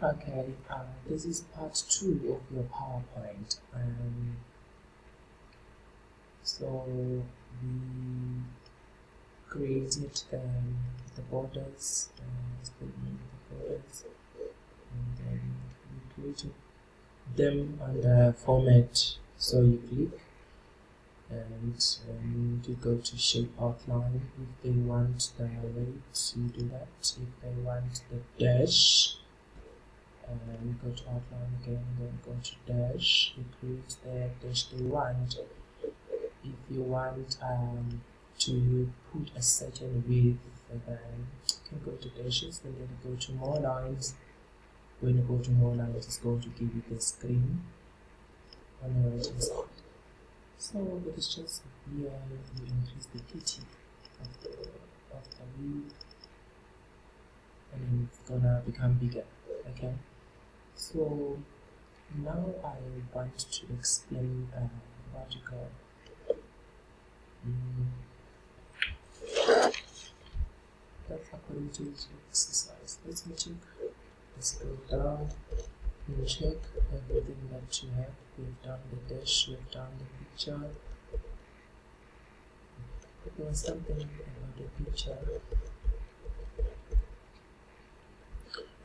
Okay, this is part 2 of your PowerPoint. So we created the borders, and then we created them on the format. So you click and you go to shape outline. If they want the weight, you do that. If they want the dash, you go to outline again, and then go to dash. You create the dash they want. If you want to put a certain width, then you can go to dashes and then go to more lines. When you go to more lines, it's going to give you the screen on the right hand side. So it is just here you increase the PT of the width, and then it's gonna become bigger. Okay. So now I want to explain what you call that's according to the exercise. Let's check. Let's go down and check everything that you have. We've done the dash, we've done the picture. There was something about the picture.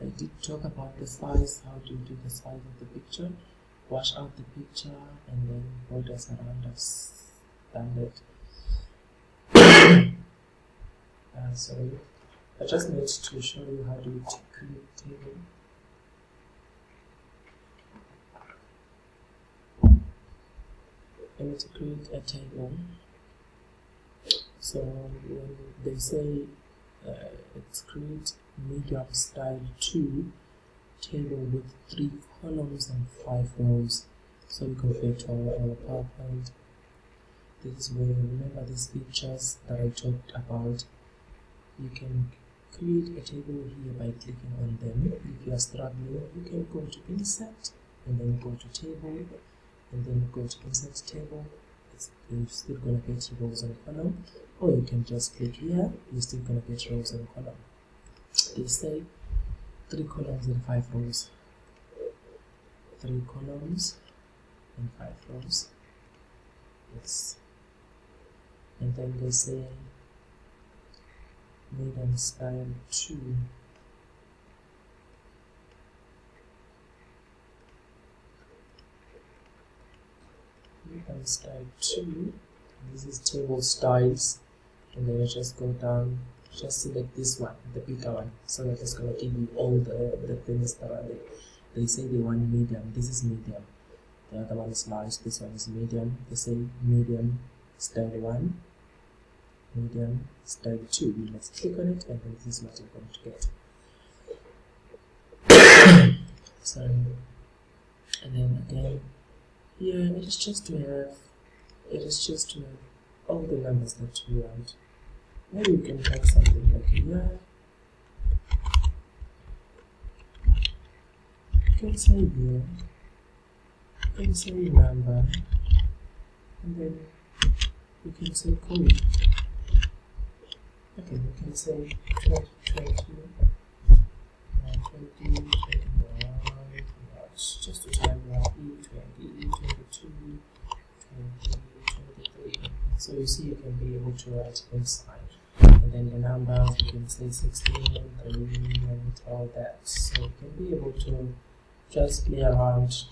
I did talk about the size, how to do the size of the picture. Wash out the picture and then borders around us. Standard. Sorry. I just need to show you how to create table. I need to create a table. So when they say it's create medium style 2 table with 3 columns and 5 rows. So we go back to our PowerPoint. This is where you remember these pictures that I talked about. You can create a table here by clicking on them. If you are struggling, you can go to insert and then go to table and then go to insert table. You're still gonna get rows and column, or you can just click here. You're still gonna get rows and column. They say 3 columns and 5 rows. 3 columns and 5 rows. Yes. And then they say medium style 2. Medium style 2. This is table styles. And then you just go down, just select this one, the bigger one, so that it's going to give you all the things that are there. They say they want medium. This is medium. The other one is large. This one is medium. They say medium style 1, medium style 2. You must click on it, and then this is what you're going to get. Sorry. And then again, here it is just to have all the numbers that you want. Maybe you can type something like here. You can say here. You can say number, and then you can say code. Okay, you can say 2020, 21, just to type E20, E22, 23. So you see, you can be able to write inside. And then the numbers, you can say 16, 3, and all that. So you can be able to just play around.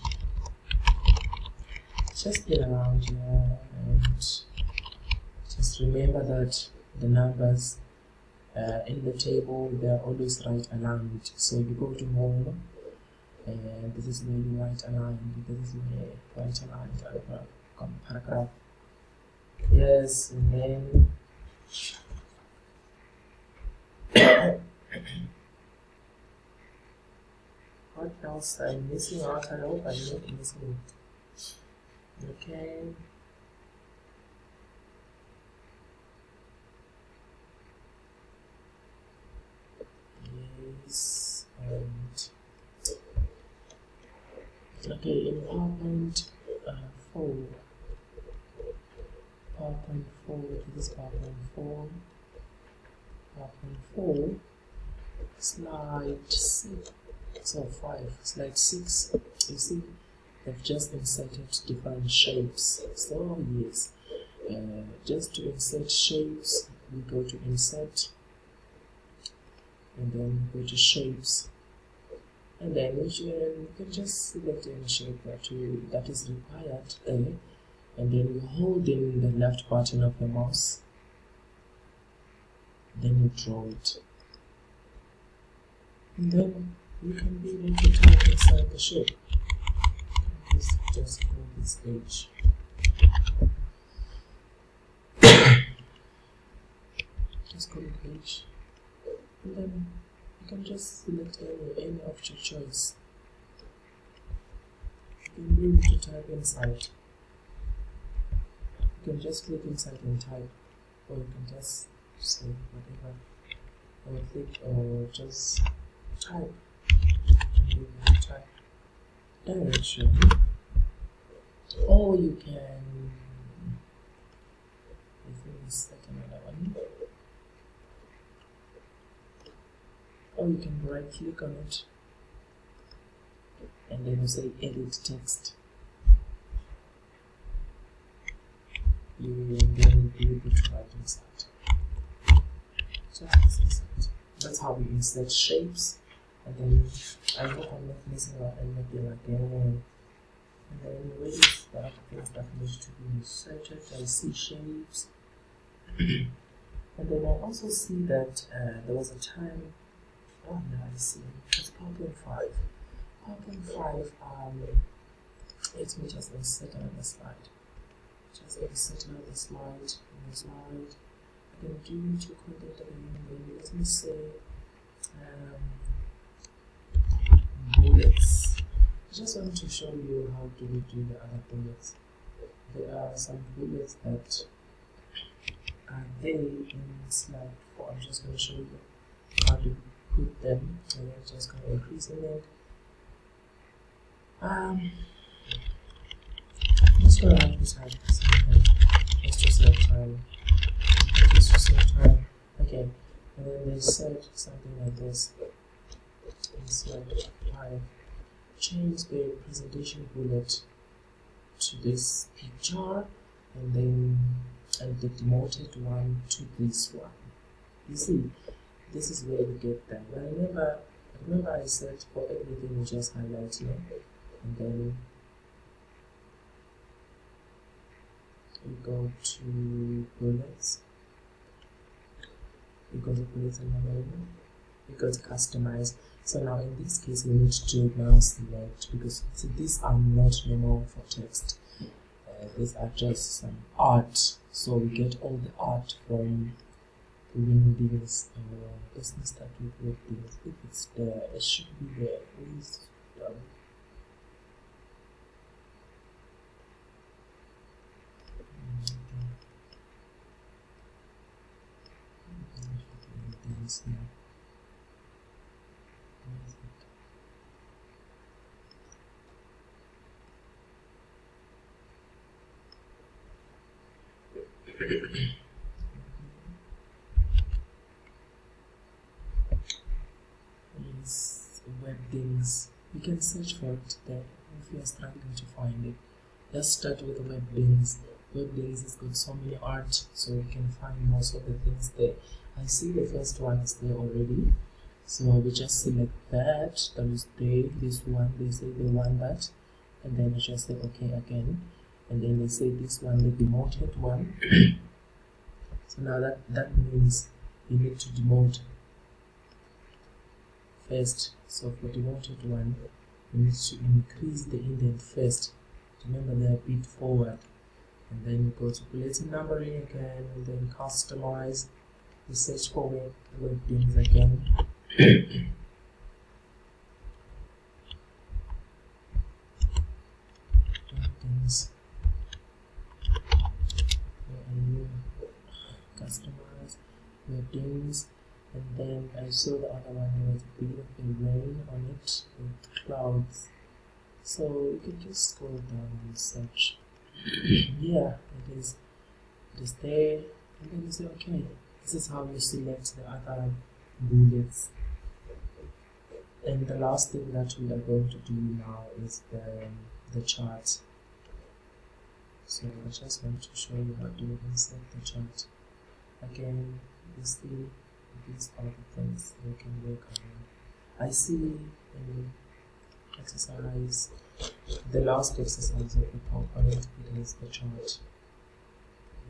Just play around here, and just remember that the numbers in the table, they are always right aligned. So you go to home, and this is where you write aligned. This is where you write aligned paragraph. Yes, and then what else I'm missing out? I hope I'm not missing it. Okay. Yes, and okay, in PowerPoint 4. PowerPoint 4, this is PowerPoint 4. PowerPoint 4, slide 6. So 5, slide 6, you see they've just inserted different shapes. So yes, just to insert shapes, we go to insert and then go to shapes, and then you can just select any shape that is required there, and then you hold in the left button of the mouse, then you draw it, and then you can be able to type inside the shape. Just go this page. Just go to the page, and then you can just select any of your choice. You can be able to type inside. You can just click inside and type, or you can just say whatever, or click, or just type. You can type direction, or you can, let me set another one, or you can right click on it and then you say edit text. You will then be able to write inside. Just insert. That's how we insert shapes. And then I hope I'm not missing out anything again. And then ways that things that need to be inserted, I see shapes. And then I also see that there was a time, oh no, I see, it's PowerPoint 5. PowerPoint 5, let me just insert another slide. Just insert another slide, I can do to content again. Let me say bullets. I just want to show you how do we do the other bullets. There are some bullets that are there in slide 4. I'm just going to show you how to put them, and I'm just going to increase the length. Let's go ahead and type something. Let's just save time. Okay, and then they said something like this in slide 5. Change the presentation bullet to this picture, and the demoted one to this one. You see, this is where you get them. But remember I said for everything you just highlight here, and then you go to bullets, you go to bullets and then you go to customize. So now in this case we need to now select, because see, these are not normal for text. These are just some art, so we get all the art from doing this business that we work with. If it's there, it should be there. Please, yeah. These web things, you can search for it there if you are struggling to find it. Let's start with the web things. Web things has got so many art, so you can find most of the things there. I see the first one is there already, so we just select that is there. This one, they say they want that, and then you just say okay again, and then they say this one, the demoted one. So now that means you need to demote first. So for demoted one, you need to increase the indent first. Remember they're a bit forward, and then you go to bulletin numbering again, and then customize. You search for web things again. Web things. And you customize web things, and then I saw the other one with a bit of a rain on it with clouds. So you can just scroll down and search. Yeah, it is there, and then you say okay. This is how you select the other bullets. And then the last thing that we are going to do now is the chart. So I just want to show you how to insert the chart. Again, you see these are the things you can work on. I see in exercise, the last exercise of the PowerPoint, it is the chart.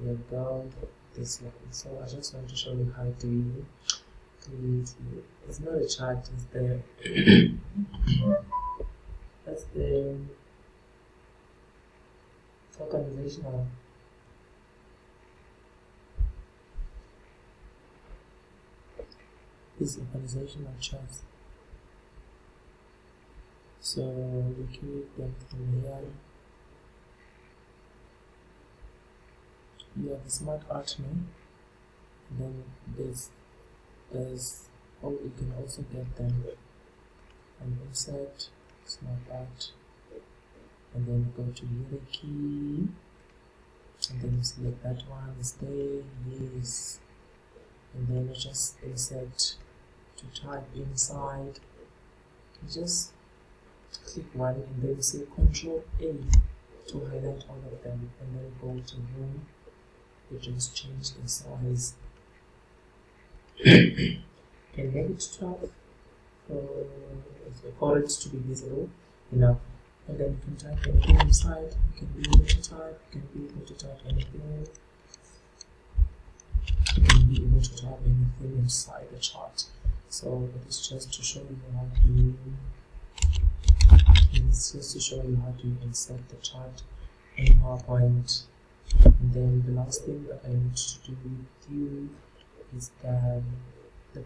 Here we go, this one. So I just want to show you how to create. It's not a chart, it's the that's the organizational. This organizational charts. So we create them from here. You have the smart art now. And then there's you can also get them and insert smart art, and then go to hierarchy, and then you select that one, stay, yes, and then you just insert to type inside. You just click one and then say Control A to highlight all of them, and then go to room. You just change the size and make it 12 for it to be visible enough. And then you can type anything inside. You can be able to type. You can be able to type anything. You can be able to type anything inside the chart. So it's just to show you how to. It's just to show you how to insert the chart in PowerPoint. And then the last thing that I need to do with you is the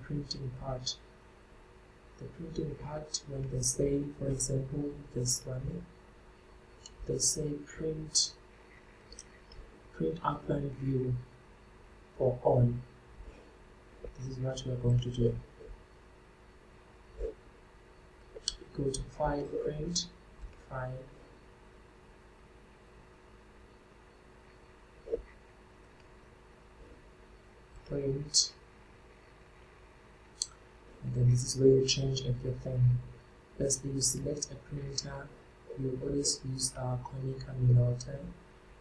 printing part. The printing part, when they say, for example, this one, they say print outline view for all. This is what we are going to do. Go to File, Print, File, Print, and then this is where you change everything. Firstly, you select a printer. You always use Konica Minolta.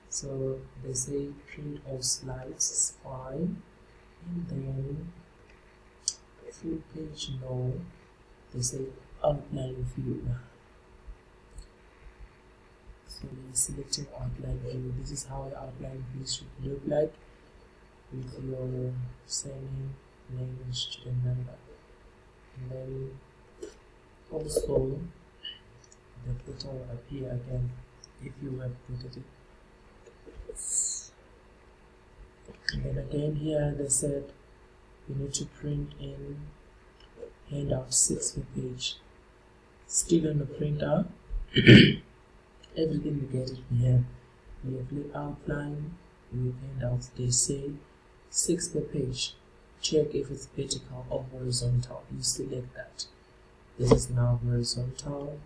So they say print all slides is fine, and then full page no. They say outline view. So you're selecting outline view. This is how your outline view should look like, with your surname, name, and student number. And then also the photo will appear again if you have printed it. And then again here they said you need to print in handout 6 per page. Still on the printer, everything you get it here. We have left outline, we have handouts. They say 6 per page. Check if it's vertical or horizontal. You select that. This is now horizontal.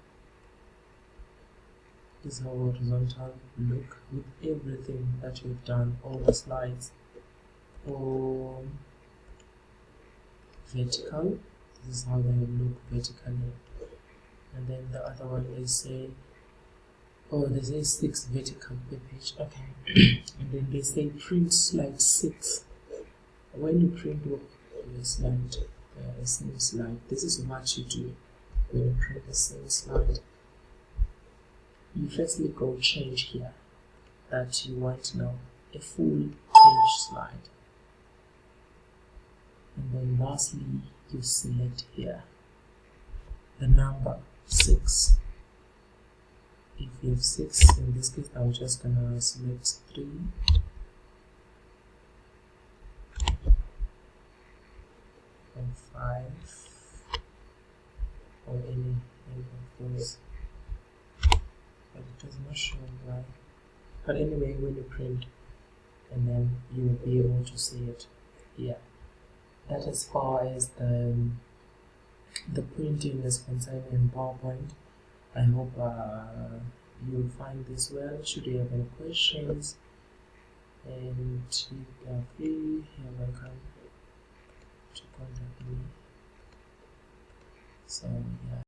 This is how horizontal look with everything that you've done, all the slides. Or vertical, this is how they look vertically. And then the other one they say, oh, they say 6 vertical per page. Okay. And then they say print slide 6. When you print your slide, the same slide, this is what you do when you print the same slide. You firstly go change here that you want now a full page slide, and then lastly you select here the number 6. If you have 6, in this case I'm just gonna select 3. Or 5, or any of those, but it does not show why. But anyway, when you print, and then you will be able to see it here. That as far as the printing is concerned in PowerPoint. I hope you'll find this well. Should you have any questions, and you are free, you're welcome to contact me. So yeah.